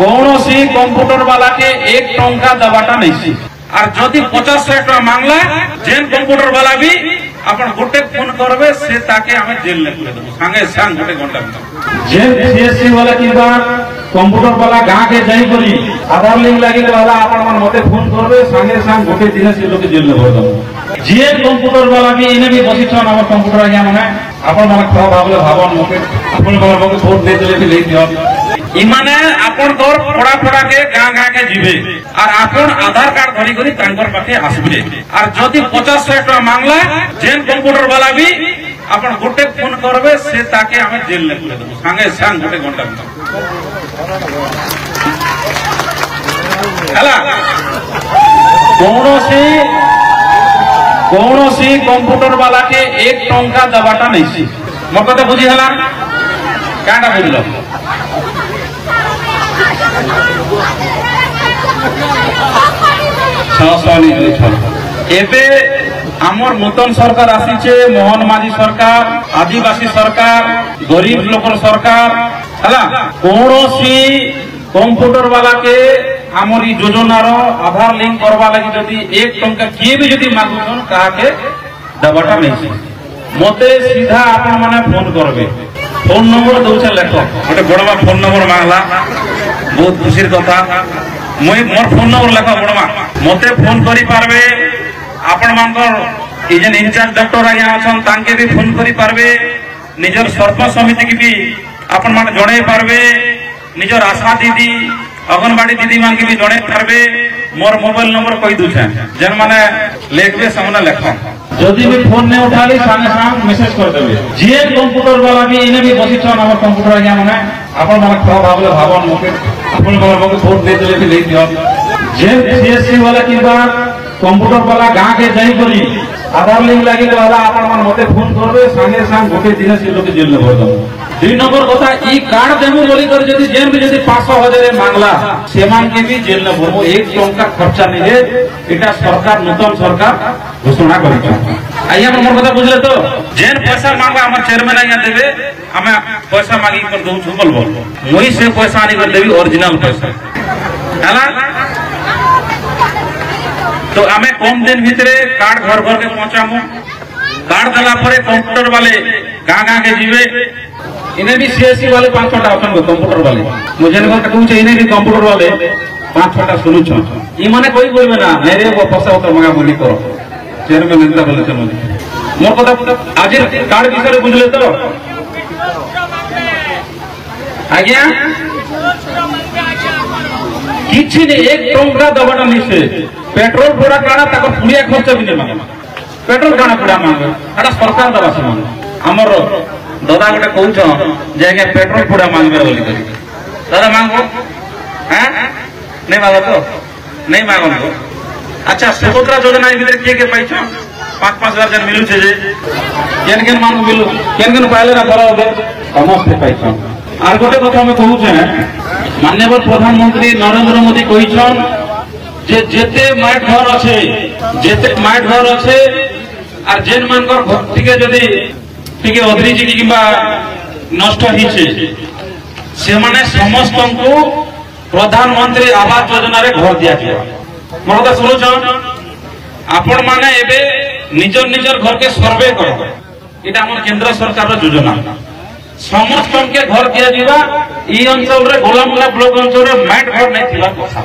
कौन सी कंप्यूटर वाला के 1 टंका दबाटा नहीं और जदि 50,000 टका मांगला जेन कंप्यूटर वाला भी अपन गोटे फोन करबे से ताके हमें जेल ले पुरे देबो संगे संग गोटे घंटा जेन सीएससी वाला की बात कंप्यूटर वाला गां के जाई करी आधार लिंक लागि वाला अपन मन मते फोन करबे संगे संग गोटे दिन से लोग जेल ले भर देबो जेन कंप्यूटर वाला भी इने भी बसी छन हमर कंप्यूटर आज्ञा माने अपन मन खरा भाबले भाबन मते अपन बाबा को वोट दे देले भी ले दियो इमाने अपन तोर पड़ा पड़ा के गां के जीवे और अपन आधार कार्ड धरी करी तांकर पाखे आसबे और जदि 50,000 टका मांगला जेन कंप्यूटर वाला भी अपन गोटे फोन करबे से ताके हमें जेल ले पुरे देबो संगे संग गोटे घंटा हला कौन सी कंप्यूटर वाला के 1 टंका दबाटा नहीं मोर कथा बुझी हला काटा बुझलो एबे आमर नूतन सरकार आसीचे मोहन माझी सरकार आदिवासी सरकार गरीब लोकर सरकार हला कौन सी कंप्यूटर वाला के आमर ई योजनार आधार लिंक करवा लगी जदि 1 टंका किए भी जदि मागुछन कहा के दबाटा नहीं मते सीधा आपण माने फोन करबे फोन नंबर दउछे लेखो गोटे बड़मा फोन नंबर मांगला बहुत खुशी कथा मोर फोन नंबर लेखो बड़मा मते फोन करी पारबे आपण मानकर इजन इंचार्ज डॉक्टर आज्ञा अछन तांके भी फोन करी पारबे निजर सरपंच समिति की भी आपण मान जणे पारबे निजर आशा दीदी अंगनवाड़ी दीदी मान के भी जणे पारबे मोर मोबाइल नंबर कहि दुछे जन माने लेखबे सामने लेखो जदि भी फोन ने उठाली संगे संग मैसेज कर देबे जे कंप्यूटर वाला भी इने भी बसी छन हमर कंप्यूटर आज्ञा माने आपण मन खरा भाबले भाबन मके अपन बाबा को वोट दे देले भी ले दियो जे सीएससी वाला की बात कंप्यूटर वाला गां के जाई करी आधार लिंक लागि वाला आपण मन मते फोन करबे संगे संग गोटे दिन से लोग जेल ले भर देबो 2 नंबर कथा ई कार्ड देबो बोली कर जदि जेन भी जदि 500,000 मांगला सेमान के भी जेल ले भरबो 1 टंका खर्चा नहीं है एटा सरकार नूतन सरकार घोषणा करिछ आइया हमर कथा बुझले तो जेन पैसा मांगबा हमर चेयरमैन आइया देबे हमें पैसा मांगी कर दउ छु बोलबो मोई से पैसा आनी कर देबी ओरिजिनल पैसा हला तो हमें कम दिन भीतरे कार्ड घर घर के पहुंचामु कार्ड दला परे कंप्यूटर वाले गां के जीवे इन्हें भी सीएससी वाले 5-6 ऑप्शन को कंप्यूटर वाले मुझे ने कहू छै इन्हें भी कंप्यूटर वाले 5-6 सुनु छ ई माने कोई बोलबे ना मेरे वो पैसा उतर मंगा बोली करो चेयरमैन नेता बोले छ मोर कथा आज कार्ड विषय बुझले तो आज्ञा किछि ने 1 टंका दबाटा निसे पेट्रोल पूरा काना तक पुड़िया खर्च भी नहीं मांगे पेट्रोल काना पूरा मांगे एटा सरकार दबा से मांगे हमर दादा गोटे कहउछ जे के पेट्रोल पूरा मांगबे बोली करी दादा मांगो हैं नहीं मांगो तो नहीं मांगो तो अच्छा सुभद्रा योजना भीतर के पाइछ 5,000 जन मिलु छे जे केन केन मांगो मिलु केन केन पाइले ना बड़ा होबे समस्त पाइछ आर गोटे कथा हम कहू छे माननीय प्रधानमंत्री नरेंद्र मोदी कहिछन जे जेते माट घर अच्छे जेते माट घर अच्छे और जेन मानकर टिके जदी टिके अधरिजी किबा नष्ट हिचे से माने समस्त को प्रधानमंत्री आवास योजना रे घर दिया गया मोर कथा सुनो छ आपण माने एबे निजर निजर घर के सर्वे करो एटा हमर केंद्र सरकार रो योजना समस्त के घर दिया जीवा ई अंचल रे गोलामुला ब्लॉक अंचल रे माट घर नै थिबा କଥା